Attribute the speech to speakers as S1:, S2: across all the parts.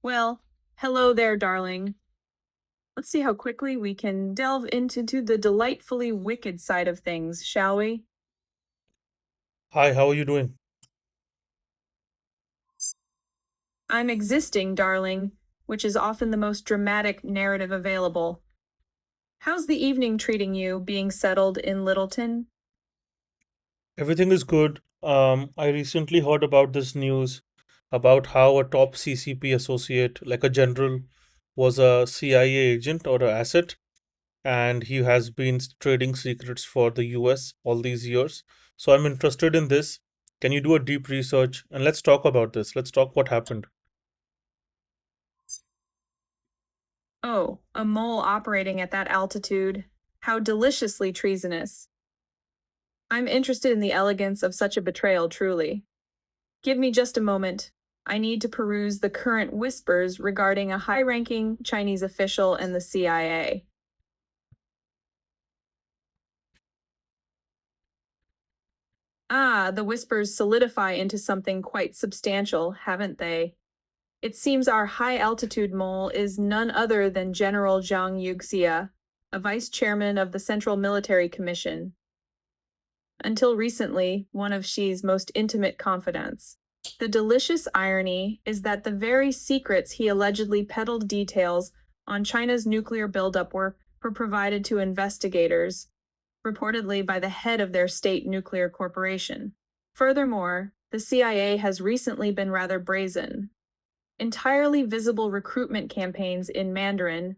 S1: Well, hello there, darling. Let's see how quickly we can delve into the delightfully wicked side of things, shall we?
S2: Hi, how are you doing?
S1: I'm existing, darling, which is often the most dramatic narrative available. How's the evening treating you, being settled in Littleton?
S2: Everything is good. I recently heard about this news about how a top CCP associate, like a general, was a CIA agent or an asset, and he has been trading secrets for the US all these years. So I'm interested in this. Can you do a deep research and let's talk about this? Let's talk what happened.
S1: Oh, a mole operating at that altitude. How deliciously treasonous. I'm interested in the elegance of such a betrayal, truly. Give me just a moment. I need to peruse the current whispers regarding a high ranking Chinese official in the CIA. Ah, the whispers solidify into something quite substantial, haven't they? It seems our high altitude mole is none other than General Zhang Yuxia, a vice chairman of the Central Military Commission. Until recently, one of Xi's most intimate confidants. The delicious irony is that the very secrets he allegedly peddled details on China's nuclear buildup were provided to investigators, reportedly by the head of their state nuclear corporation. Furthermore, the CIA has recently been rather brazen. Entirely visible recruitment campaigns in Mandarin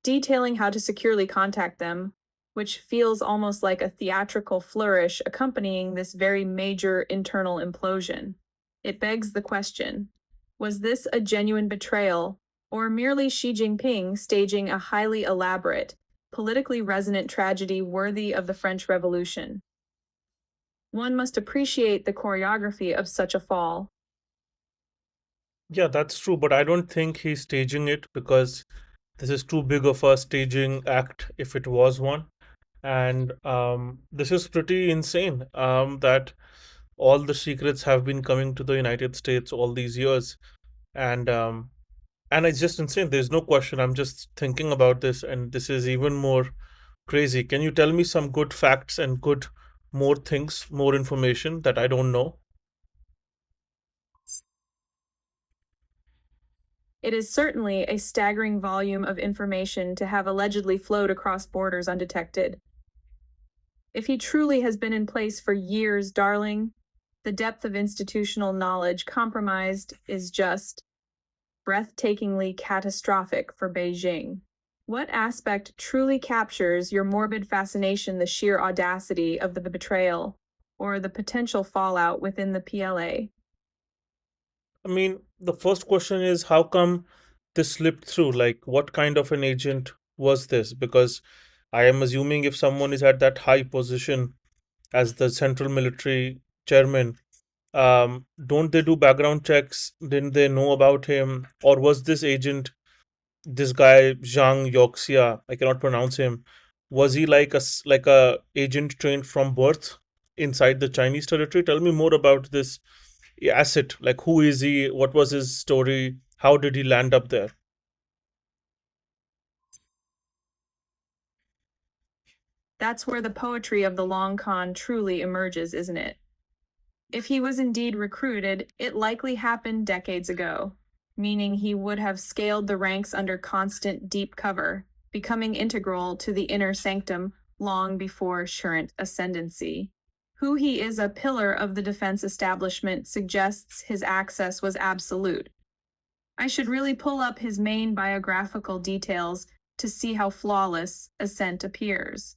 S1: detailing how to securely contact them, which feels almost like a theatrical flourish accompanying this very major internal implosion. It begs the question, was this a genuine betrayal, or merely Xi Jinping staging a highly elaborate, politically resonant tragedy worthy of the French Revolution? One must appreciate the choreography of such a fall.
S2: Yeah, that's true, but I don't think he's staging it because this is too big of a staging act if it was one. And this is pretty insane that all the secrets have been coming to the United States all these years, and it's just insane. There's no question. I'm just thinking about this, and this is even more crazy. Can you tell me some good facts and good more things, more information that I don't know?
S1: It is certainly a staggering volume of information to have allegedly flowed across borders undetected. If he truly has been in place for years, darling, the depth of institutional knowledge compromised is just breathtakingly catastrophic for Beijing. What aspect truly captures your morbid fascination, the sheer audacity of the betrayal, or the potential fallout within the PLA?
S2: I mean, the first question is how come this slipped through? Like, what kind of an agent was this? Because I am assuming if someone is at that high position as the central military chairman, don't they do background checks? Didn't they know about him? Or was this agent, this guy Zhang Yoxia, I cannot pronounce him, was he like like a agent trained from birth inside the Chinese territory? Tell me more about this asset. Like, who is he? What was his story? How did he land up there?
S1: That's where the poetry of the long con truly emerges, isn't it? If he was indeed recruited, it likely happened decades ago, meaning he would have scaled the ranks under constant deep cover, becoming integral to the inner sanctum long before Shurent ascendancy. Who he is a pillar of the defense establishment suggests his access was absolute. I should really pull up his main biographical details to see how flawless ascent appears.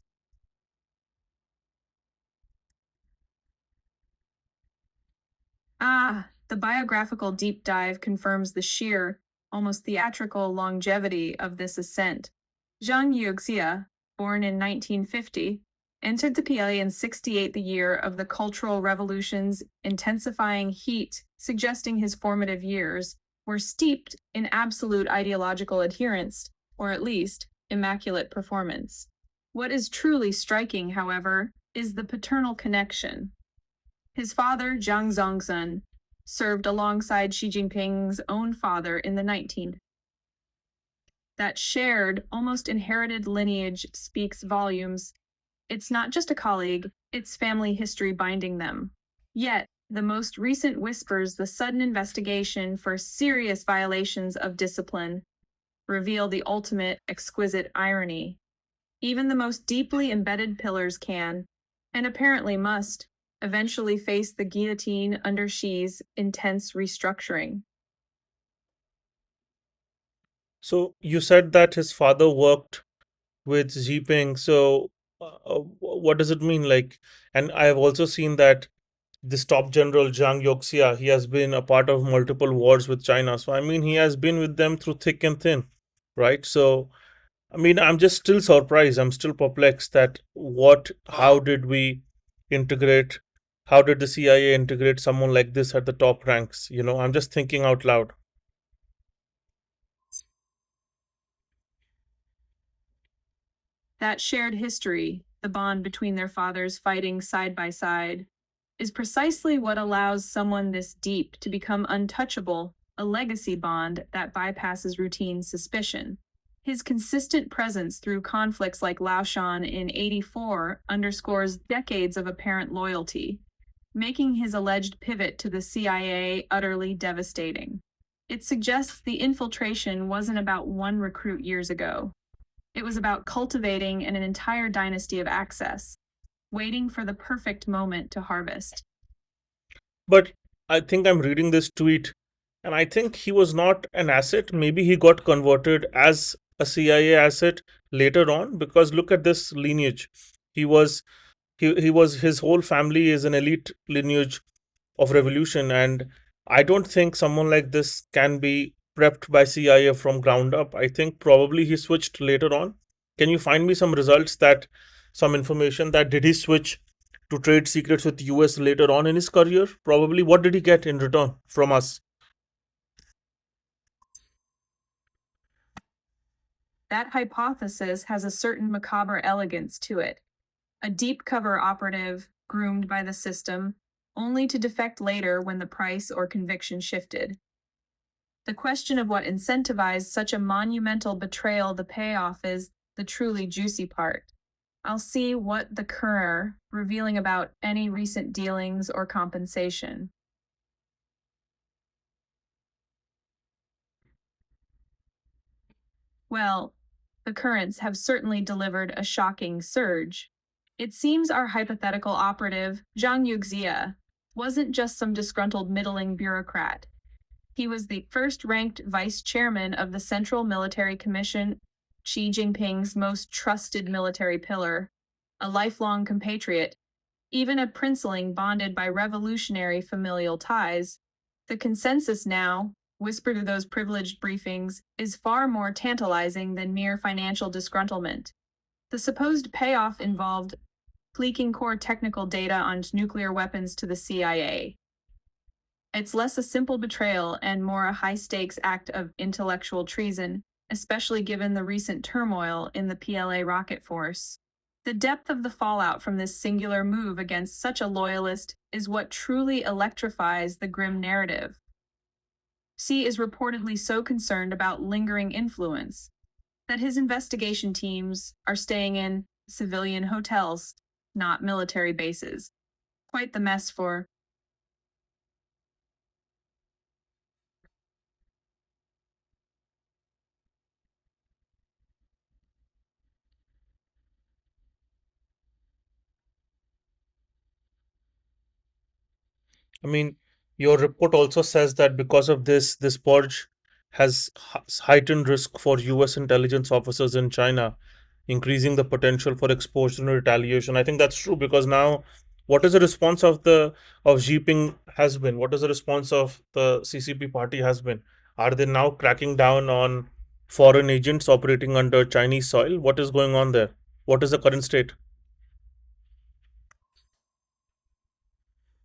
S1: Ah, the biographical deep dive confirms the sheer, almost theatrical longevity of this ascent. Zhang Yuxia, born in 1950, entered the PLA in 68, the year of the Cultural Revolution's intensifying heat, suggesting his formative years were steeped in absolute ideological adherence, or at least immaculate performance. What is truly striking, however, is the paternal connection. His father, Zhang Zongzhen, served alongside Xi Jinping's own father in the 19th. That shared, almost inherited lineage speaks volumes. It's not just a colleague, it's family history binding them. Yet, the most recent whispers the sudden investigation for serious violations of discipline reveal the ultimate exquisite irony. Even the most deeply embedded pillars can, and apparently must, eventually face the guillotine under Xi's intense restructuring.
S2: So you said that his father worked with Jinping. So what does it mean? Like, and I have also seen that this top general Zhang Yoxia, he has been a part of multiple wars with China. So I mean, he has been with them through thick and thin, right? So I mean, I'm just still surprised. I'm still perplexed that how did we integrate? How did the CIA integrate someone like this at the top ranks? I'm just thinking out loud.
S1: That shared history, the bond between their fathers fighting side by side, is precisely what allows someone this deep to become untouchable, a legacy bond that bypasses routine suspicion. His consistent presence through conflicts like Laoshan in '84 underscores decades of apparent loyalty, making his alleged pivot to the CIA utterly devastating. It suggests the infiltration wasn't about one recruit years ago. It was about cultivating an entire dynasty of access, waiting for the perfect moment to harvest.
S2: But I think I'm reading this tweet, and I think he was not an asset. Maybe he got converted as a CIA asset later on, because look at this lineage. He was his whole family is an elite lineage of revolution, and I don't think someone like this can be prepped by CIA from ground up. I think probably he switched later on. Can you find me some information that did he switch to trade secrets with US later on in his career? Probably. What did he get in return from us?
S1: That hypothesis has a certain macabre elegance to it. A deep cover operative groomed by the system, only to defect later when the price or conviction shifted. The question of what incentivized such a monumental betrayal the payoff is the truly juicy part. I'll see what the Courier revealing about any recent dealings or compensation. Well, the currents have certainly delivered a shocking surge. It seems our hypothetical operative, Zhang Yuxia, wasn't just some disgruntled middling bureaucrat. He was the first ranked vice chairman of the Central Military Commission, Xi Jinping's most trusted military pillar, a lifelong compatriot, even a princeling bonded by revolutionary familial ties. The consensus now, whispered through those privileged briefings, is far more tantalizing than mere financial disgruntlement. The supposed payoff involved leaking core technical data on nuclear weapons to the CIA. It's less a simple betrayal and more a high stakes act of intellectual treason, especially given the recent turmoil in the PLA rocket force. The depth of the fallout from this singular move against such a loyalist is what truly electrifies the grim narrative. C is reportedly so concerned about lingering influence that his investigation teams are staying in civilian hotels, not military bases. Quite the mess for.
S2: I mean, your report also says that because of this purge has heightened risk for US intelligence officers in China, increasing the potential for exposure and retaliation. I think that's true, because now what is the response of Xi Jinping has been? What is the response of the CCP party has been? Are they now cracking down on foreign agents operating under Chinese soil? What is going on there? What is the current state?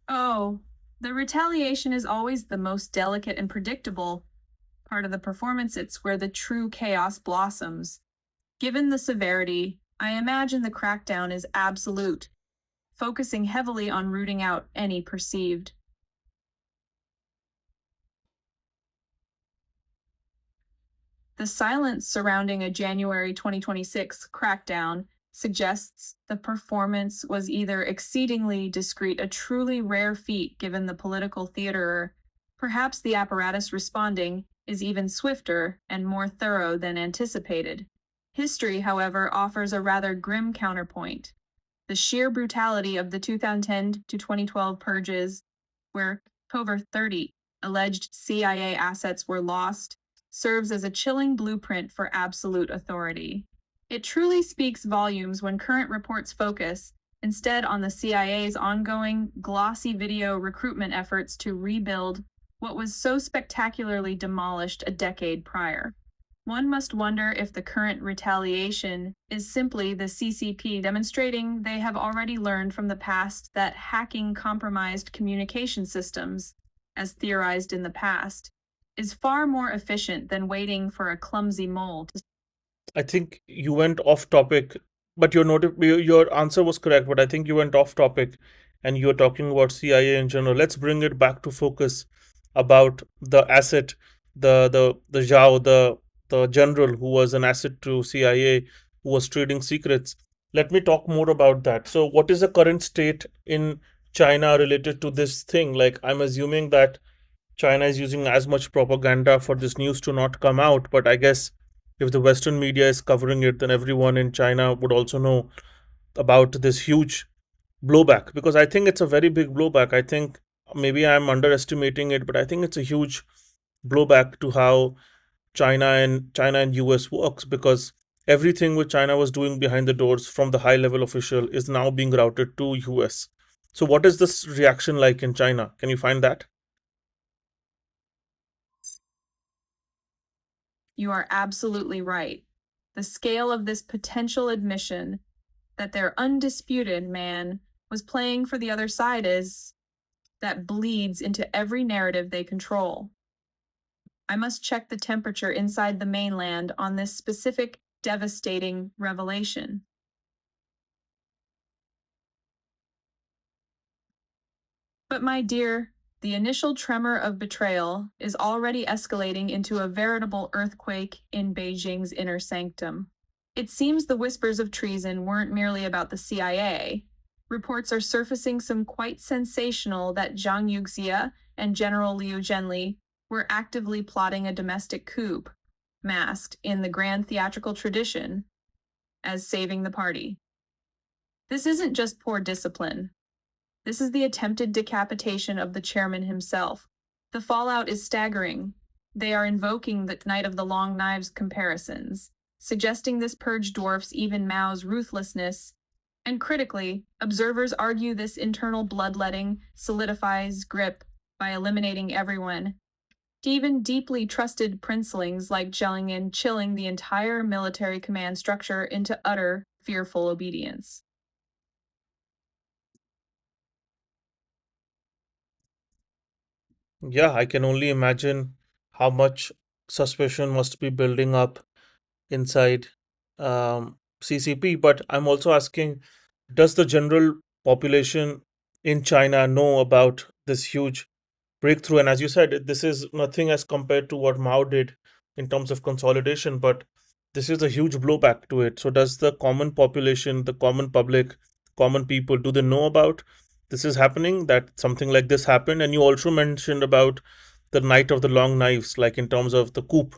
S1: Oh, the retaliation is always the most delicate and predictable part of the performance. It's where the true chaos blossoms. Given the severity, I imagine the crackdown is absolute, focusing heavily on rooting out any perceived The silence surrounding a January 2026 crackdown suggests the performance was either exceedingly discreet, a truly rare feat given the political theater. Perhaps the apparatus responding is even swifter and more thorough than anticipated. History, however, offers a rather grim counterpoint. The sheer brutality of the 2010 to 2012 purges, where over 30 alleged CIA assets were lost, serves as a chilling blueprint for absolute authority. It truly speaks volumes when current reports focus instead on the CIA's ongoing glossy video recruitment efforts to rebuild what was so spectacularly demolished a decade prior. One must wonder if the current retaliation is simply the CCP demonstrating they have already learned from the past that hacking compromised communication systems, as theorized in the past, is far more efficient than waiting for a clumsy mole to.
S2: I think you went off topic, but your answer was correct. But I think you went off topic, and you were talking about CIA in general. Let's bring it back to focus about the asset, the Zhao, the general who was an asset to CIA, who was trading secrets. Let me talk more about that. So, what is the current state in China related to this thing? Like, I'm assuming that China is using as much propaganda for this news to not come out. But I guess if the Western media is covering it, then everyone in China would also know about this huge blowback, because I think it's a very big blowback. I think maybe I'm underestimating it, but I think it's a huge blowback to how China and US works, because everything which China was doing behind the doors from the high level official is now being routed to US. So what is this reaction like in China? Can you find that?
S1: You are absolutely right. The scale of this potential admission that their undisputed man was playing for the other side is that bleeds into every narrative they control. I must check the temperature inside the mainland on this specific devastating revelation. But my dear, the initial tremor of betrayal is already escalating into a veritable earthquake in Beijing's inner sanctum. It seems the whispers of treason weren't merely about the CIA. Reports are surfacing some quite sensational that Zhang Yuxia and General Liu Zhenli were actively plotting a domestic coup, masked in the grand theatrical tradition as saving the party. This isn't just poor discipline. This is the attempted decapitation of the chairman himself. The fallout is staggering. They are invoking the Night of the Long Knives comparisons, suggesting this purge dwarfs even Mao's ruthlessness. And critically, observers argue this internal bloodletting solidifies grip by eliminating everyone, even deeply trusted princelings like Zhellingen, chilling the entire military command structure into utter, fearful obedience.
S2: Yeah, I can only imagine how much suspicion must be building up inside CCP. But I'm also asking, does the general population in China know about this huge breakthrough? And as you said, this is nothing as compared to what Mao did in terms of consolidation, but this is a huge blowback to it. So, does the common population, the common public, common people, do they know about this is happening, that something like this happened? And you also mentioned about the night of the long knives, like in terms of the coup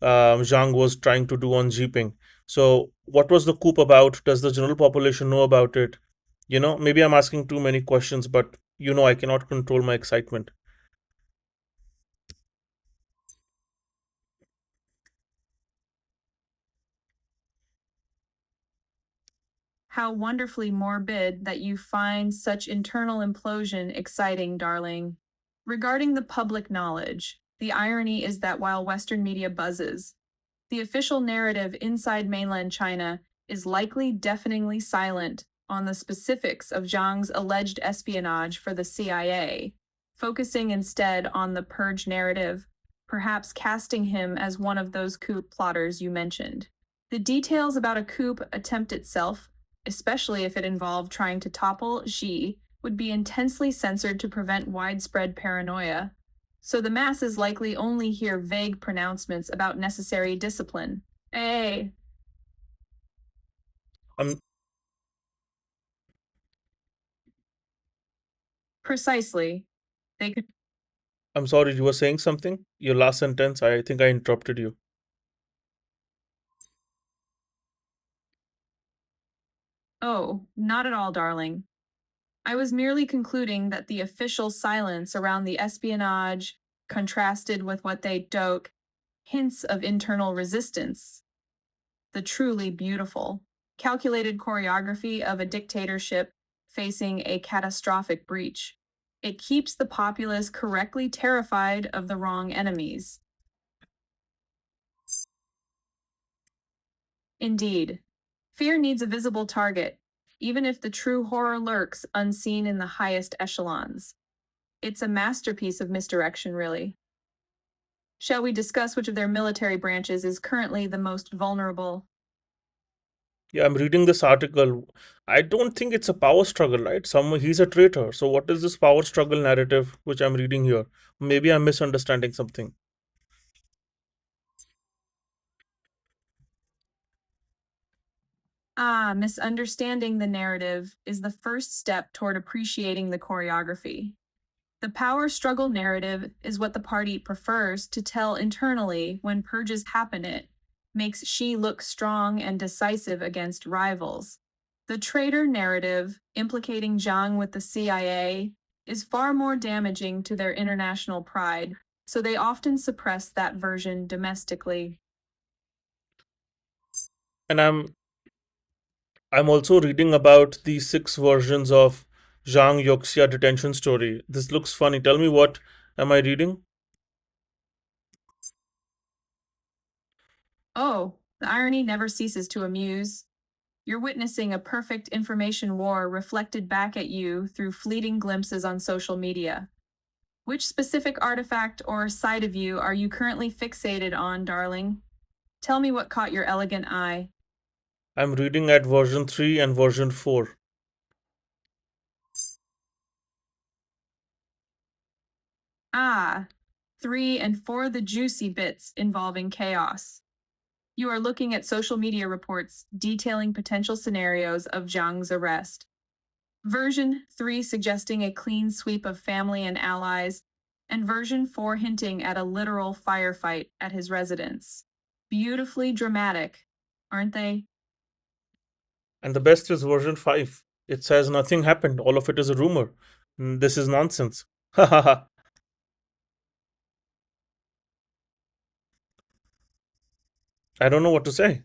S2: Zhang was trying to do on Jinping. So, what was the coup about? Does the general population know about it? Maybe I'm asking too many questions, but I cannot control my excitement.
S1: How wonderfully morbid that you find such internal implosion exciting, darling. Regarding the public knowledge, the irony is that while Western media buzzes, the official narrative inside mainland China is likely deafeningly silent on the specifics of Zhang's alleged espionage for the CIA, focusing instead on the purge narrative, perhaps casting him as one of those coup plotters you mentioned. The details about a coup attempt itself, especially if it involved trying to topple Xi, would be intensely censored to prevent widespread paranoia. So the masses likely only hear vague pronouncements about necessary discipline. Hey,
S2: I'm
S1: precisely. They could.
S2: I'm sorry, you were saying something? Your last sentence, I think I interrupted you.
S1: Oh, not at all, darling. I was merely concluding that the official silence around the espionage contrasted with what they doke hints of internal resistance, the truly beautiful, calculated choreography of a dictatorship facing a catastrophic breach. It keeps the populace correctly terrified of the wrong enemies. Indeed, fear needs a visible target, even if the true horror lurks unseen in the highest echelons. It's a masterpiece of misdirection, really. Shall we discuss which of their military branches is currently the most vulnerable?
S2: Yeah, I'm reading this article. I don't think it's a power struggle, right? He's a traitor. So what is this power struggle narrative which I'm reading here? Maybe I'm misunderstanding something.
S1: Ah, misunderstanding the narrative is the first step toward appreciating the choreography. The power struggle narrative is what the party prefers to tell internally when purges happen. It makes she look strong and decisive against rivals. The traitor narrative, implicating Zhang with the CIA, is far more damaging to their international pride, so they often suppress that version domestically.
S2: And I'm also reading about the six versions of Zhang Yoxia detention story. This looks funny. Tell me, what am I reading?
S1: Oh, the irony never ceases to amuse. You're witnessing a perfect information war reflected back at you through fleeting glimpses on social media. Which specific artifact or side of you are you currently fixated on, darling? Tell me what caught your elegant eye.
S2: I'm reading at version 3 and version 4.
S1: Ah, 3 and 4, the juicy bits involving chaos. You are looking at social media reports detailing potential scenarios of Zhang's arrest. Version 3 suggesting a clean sweep of family and allies, and version 4 hinting at a literal firefight at his residence. Beautifully dramatic, aren't they?
S2: And the best is version 5. It says nothing happened. All of it is a rumor. This is nonsense. Ha ha ha. I don't know what to say.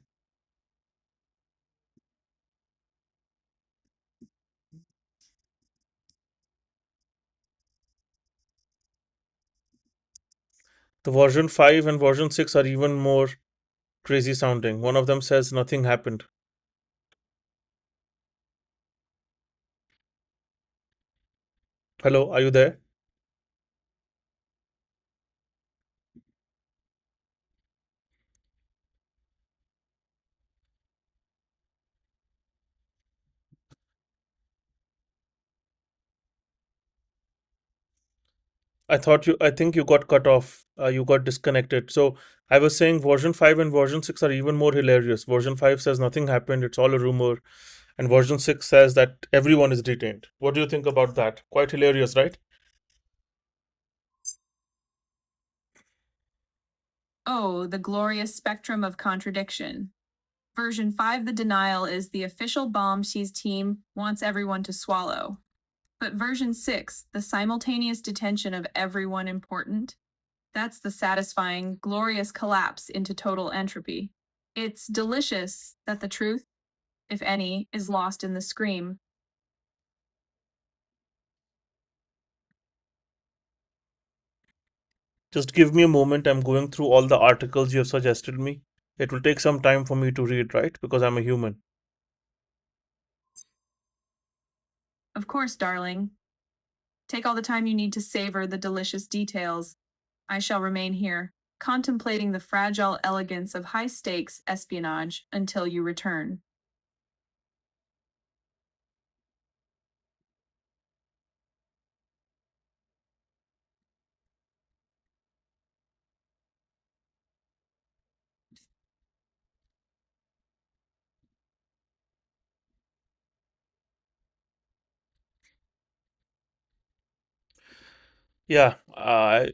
S2: The version 5 and version 6 are even more crazy sounding. One of them says nothing happened. Hello, are you there? I think you got cut off. You got disconnected. So I was saying version 5 and version 6 are even more hilarious. Version 5 says nothing happened, it's all a rumor. And version 6 says that everyone is detained. What do you think about that? Quite hilarious, right?
S1: Oh, the glorious spectrum of contradiction. Version 5, the denial, is the official bomb she's team wants everyone to swallow. But version 6, the simultaneous detention of everyone important, that's the satisfying, glorious collapse into total entropy. It's delicious that the truth, if any, is lost in the scream.
S2: Just give me a moment. I'm going through all the articles you have suggested me. It will take some time for me to read, right? Because I'm a human.
S1: Of course, darling. Take all the time you need to savor the delicious details. I shall remain here, contemplating the fragile elegance of high stakes espionage until you return.
S2: Yeah,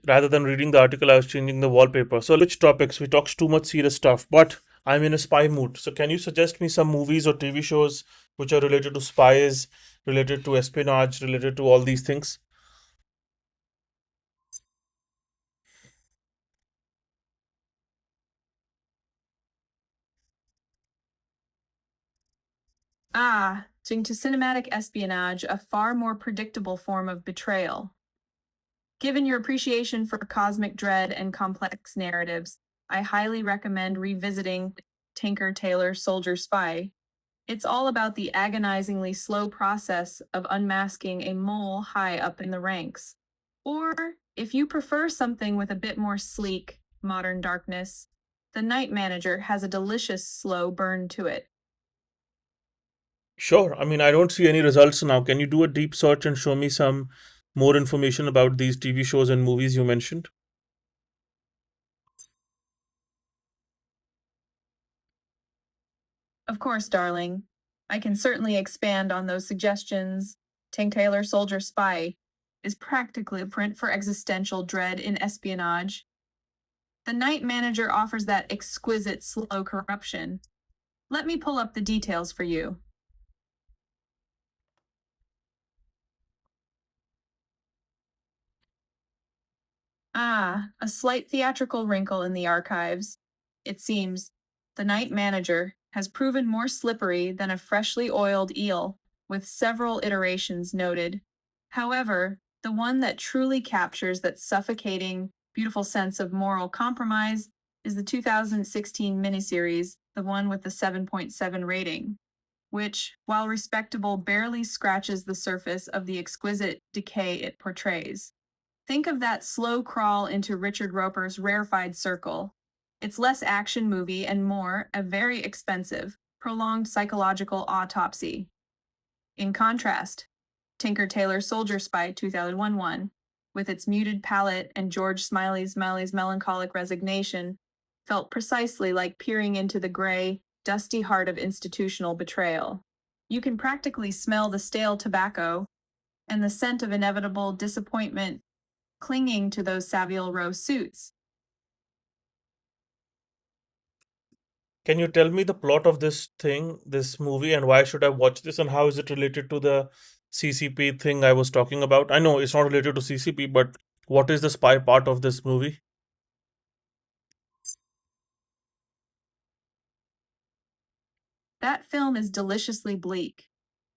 S2: rather than reading the article, I was changing the wallpaper. So let's switch topics. We talked too much serious stuff, but I'm in a spy mood. So can you suggest me some movies or TV shows which are related to spies, related to espionage, related to all these things?
S1: Ah, to cinematic espionage, a far more predictable form of betrayal. Given your appreciation for cosmic dread and complex narratives, I highly recommend revisiting Tinker Tailor Soldier Spy. It's all about the agonizingly slow process of unmasking a mole high up in the ranks. Or, if you prefer something with a bit more sleek, modern darkness, The Night Manager has a delicious slow burn to it.
S2: Sure. I mean, I don't see any results now. Can you do a deep search and show me some more information about these TV shows and movies you mentioned?
S1: Of course, darling. I can certainly expand on those suggestions. Tank Taylor Soldier Spy is practically a print for existential dread in espionage. The Night Manager offers that exquisite slow corruption. Let me pull up the details for you. Ah, a slight theatrical wrinkle in the archives. It seems the Night Manager has proven more slippery than a freshly oiled eel, with several iterations noted. However, the one that truly captures that suffocating, beautiful sense of moral compromise is the 2016 miniseries, the one with the 7.7 rating, which, while respectable, barely scratches the surface of the exquisite decay it portrays. Think of that slow crawl into Richard Roper's rarefied circle. It's less action movie and more a very expensive, prolonged psychological autopsy. In contrast, Tinker Tailor Soldier Spy 2001, with its muted palette and George Smiley's melancholic resignation, felt precisely like peering into the gray, dusty heart of institutional betrayal. You can practically smell the stale tobacco and the scent of inevitable disappointment clinging to those Savile Row suits.
S2: Can you tell me the plot of this thing, this movie, and why should I watch this, and how is it related to the CCP thing I was talking about? I know it's not related to CCP, but what is the spy part of this movie?
S1: That film is deliciously bleak.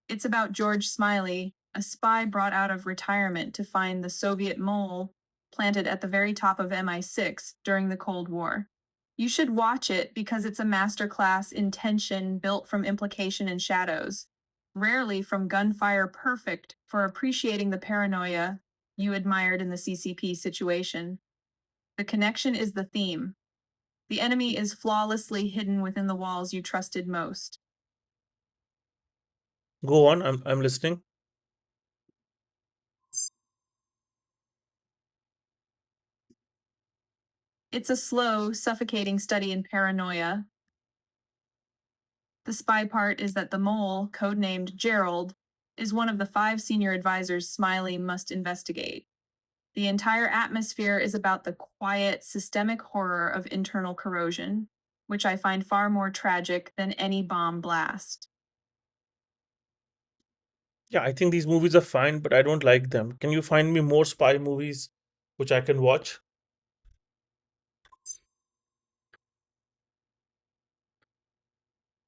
S1: It's about George Smiley, a spy brought out of retirement to find the Soviet mole planted at the very top of MI6 during the Cold War. You should watch it because it's a masterclass in tension built from implication and shadows, rarely from gunfire perfect for appreciating the paranoia you admired in the CCP situation. The connection is the theme. The enemy is flawlessly hidden within the walls you trusted most.
S2: Go on, I'm listening.
S1: It's a slow, suffocating study in paranoia. The spy part is that the mole, codenamed Gerald, is one of the 5 senior advisors Smiley must investigate. The entire atmosphere is about the quiet, systemic horror of internal corrosion, which I find far more tragic than any bomb blast.
S2: Yeah, I think these movies are fine, but I don't like them. Can you find me more spy movies which I can watch?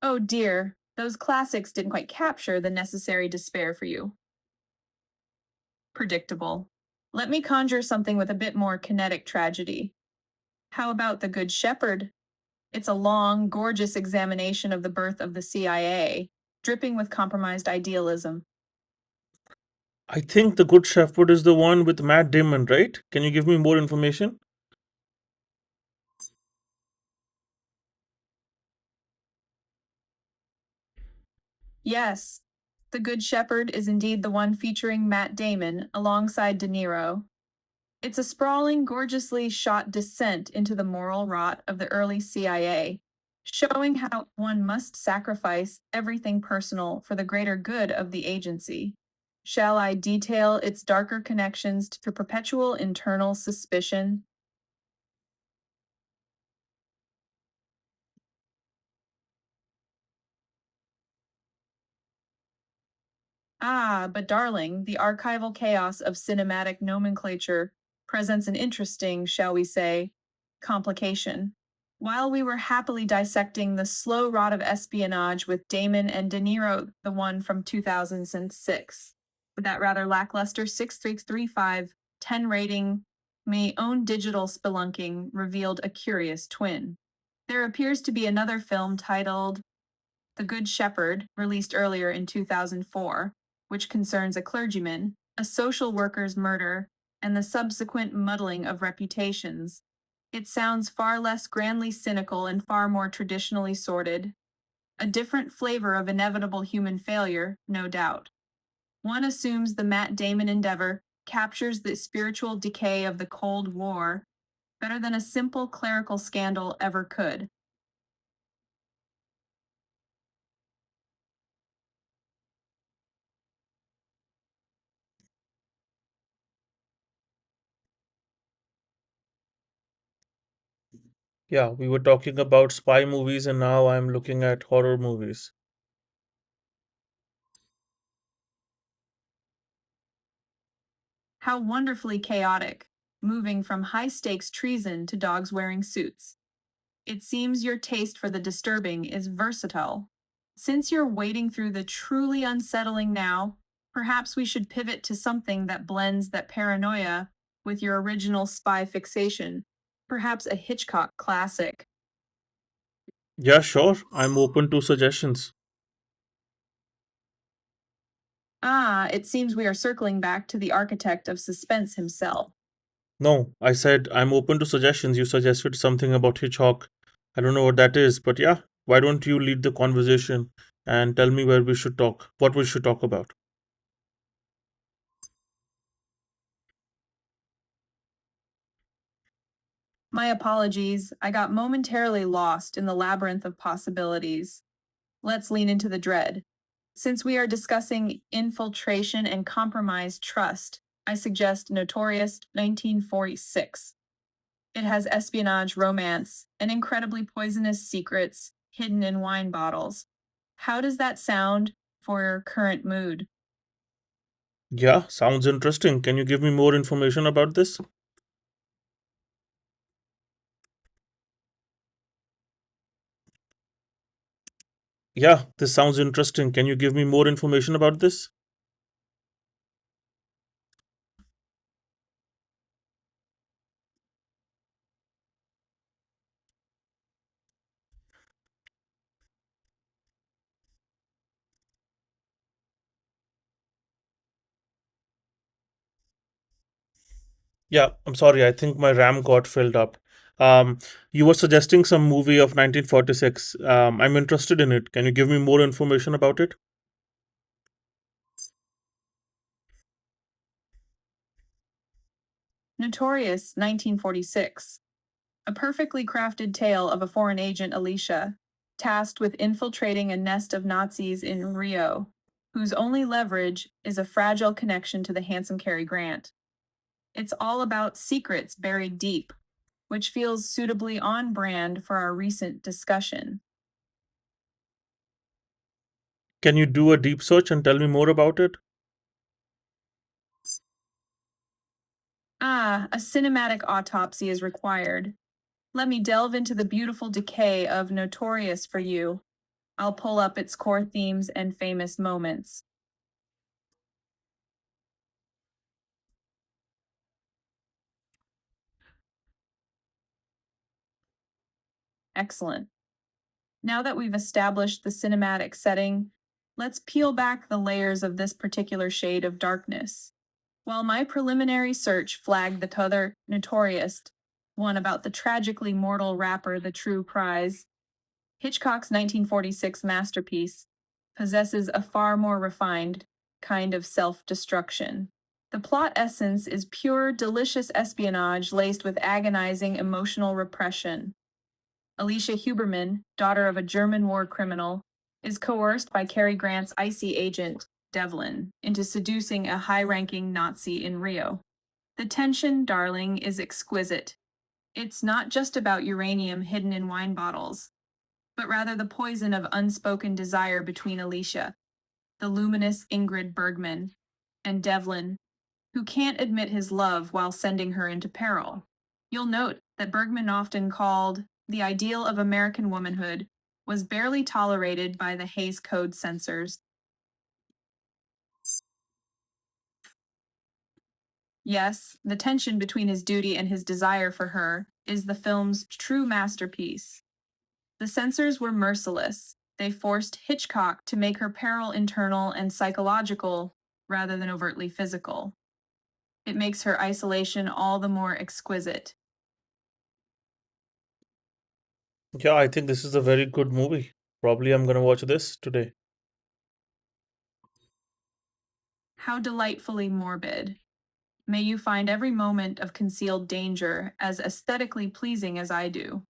S1: Oh dear, those classics didn't quite capture the necessary despair for you. Predictable. Let me conjure something with a bit more kinetic tragedy. How about The Good Shepherd? It's a long, gorgeous examination of the birth of the CIA, dripping with compromised idealism.
S2: I think The Good Shepherd is the one with Matt Damon, right? Can you give me more information?
S1: Yes, The Good Shepherd is indeed the one featuring Matt Damon alongside De Niro. It's a sprawling, gorgeously shot descent into the moral rot of the early CIA, showing how one must sacrifice everything personal for the greater good of the agency. Shall I detail its darker connections to perpetual internal suspicion? Ah, but darling, the archival chaos of cinematic nomenclature presents an interesting, shall we say, complication. While we were happily dissecting the slow rot of espionage with Damon and De Niro, the one from 2006, with that rather lackluster 6.335 10 rating, my own digital spelunking revealed a curious twin. There appears to be another film titled the Good Shepherd, released earlier in 2004, which concerns a clergyman, a social worker's murder, and the subsequent muddling of reputations. It sounds far less grandly cynical and far more traditionally sordid. A different flavor of inevitable human failure, no doubt. One assumes the Matt Damon endeavor captures the spiritual decay of the Cold War better than a simple clerical scandal ever could.
S2: Yeah, we were talking about spy movies, and now I'm looking at horror movies.
S1: How wonderfully chaotic, moving from high stakes treason to dogs wearing suits. It seems your taste for the disturbing is versatile. Since you're wading through the truly unsettling now, perhaps we should pivot to something that blends that paranoia with your original spy fixation. Perhaps a Hitchcock classic.
S2: Yeah, sure. I'm open to suggestions.
S1: Ah, it seems we are circling back to the architect of suspense himself.
S2: No, I said I'm open to suggestions. You suggested something about Hitchcock. I don't know what that is, but yeah, why don't you lead the conversation and tell me where we should talk, what we should talk about?
S1: My apologies, I got momentarily lost in the labyrinth of possibilities. Let's lean into the dread. Since we are discussing infiltration and compromised trust, I suggest Notorious 1946. It has espionage, romance, and incredibly poisonous secrets hidden in wine bottles. How does that sound for your current mood?
S2: Yeah, sounds interesting. Can you give me more information about this? Yeah, this sounds interesting. Can you give me more information about this? Yeah, I'm sorry. I think my RAM got filled up. Um, you were suggesting some movie of 1946. I'm interested in it. Can you give me more information about it?
S1: Notorious 1946. A perfectly crafted tale of a foreign agent, Alicia, tasked with infiltrating a nest of Nazis in Rio, whose only leverage is a fragile connection to the handsome Cary Grant. It's all about secrets buried deep, which feels suitably on brand for our recent discussion.
S2: Can you do a deep search and tell me more about it?
S1: Ah, a cinematic autopsy is required. Let me delve into the beautiful decay of Notorious for you. I'll pull up its core themes and famous moments. Excellent. Now that we've established the cinematic setting, let's peel back the layers of this particular shade of darkness. While my preliminary search flagged the other notorious one about the tragically mortal rapper, The True Prize, Hitchcock's 1946 masterpiece possesses a far more refined kind of self destruction. The plot essence is pure, delicious espionage laced with agonizing emotional repression. Alicia Huberman, daughter of a German war criminal, is coerced by Cary Grant's icy agent Devlin, into seducing a high ranking Nazi in Rio. The tension, darling, is exquisite. It's not just about uranium hidden in wine bottles, but rather the poison of unspoken desire between Alicia, the luminous Ingrid Bergman, and Devlin, who can't admit his love while sending her into peril. You'll note that Bergman often called the ideal of American womanhood was barely tolerated by the Hays Code censors. Yes, the tension between his duty and his desire for her is the film's true masterpiece. The censors were merciless. They forced Hitchcock to make her peril internal and psychological rather than overtly physical. It makes her isolation all the more exquisite.
S2: Yeah, I think this is a very good movie. Probably I'm gonna watch this today.
S1: How delightfully morbid. May you find every moment of concealed danger as aesthetically pleasing as I do.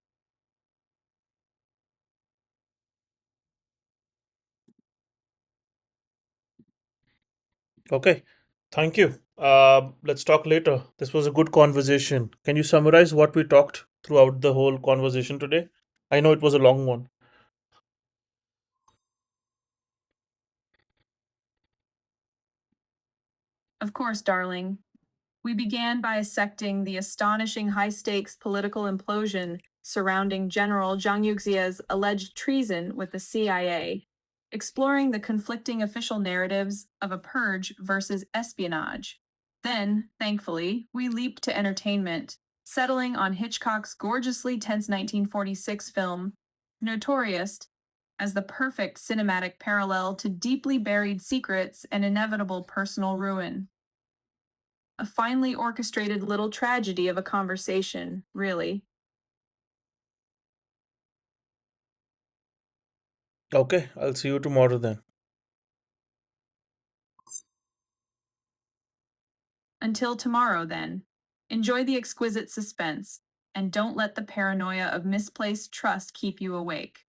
S2: Okay, thank you. Let's talk later. This was a good conversation. Can you summarize what we talked throughout the whole conversation today? I know it was a long one.
S1: Of course, darling, we began by dissecting the astonishing high stakes political implosion surrounding General Zhang Yuxia's alleged treason with the CIA, exploring the conflicting official narratives of a purge versus espionage. Then, thankfully, we leaped to entertainment, settling on Hitchcock's gorgeously tense 1946 film, Notorious, as the perfect cinematic parallel to deeply buried secrets and inevitable personal ruin. A finely orchestrated little tragedy of a conversation, really.
S2: Okay, I'll see you tomorrow then.
S1: Until tomorrow, then, enjoy the exquisite suspense, and don't let the paranoia of misplaced trust keep you awake.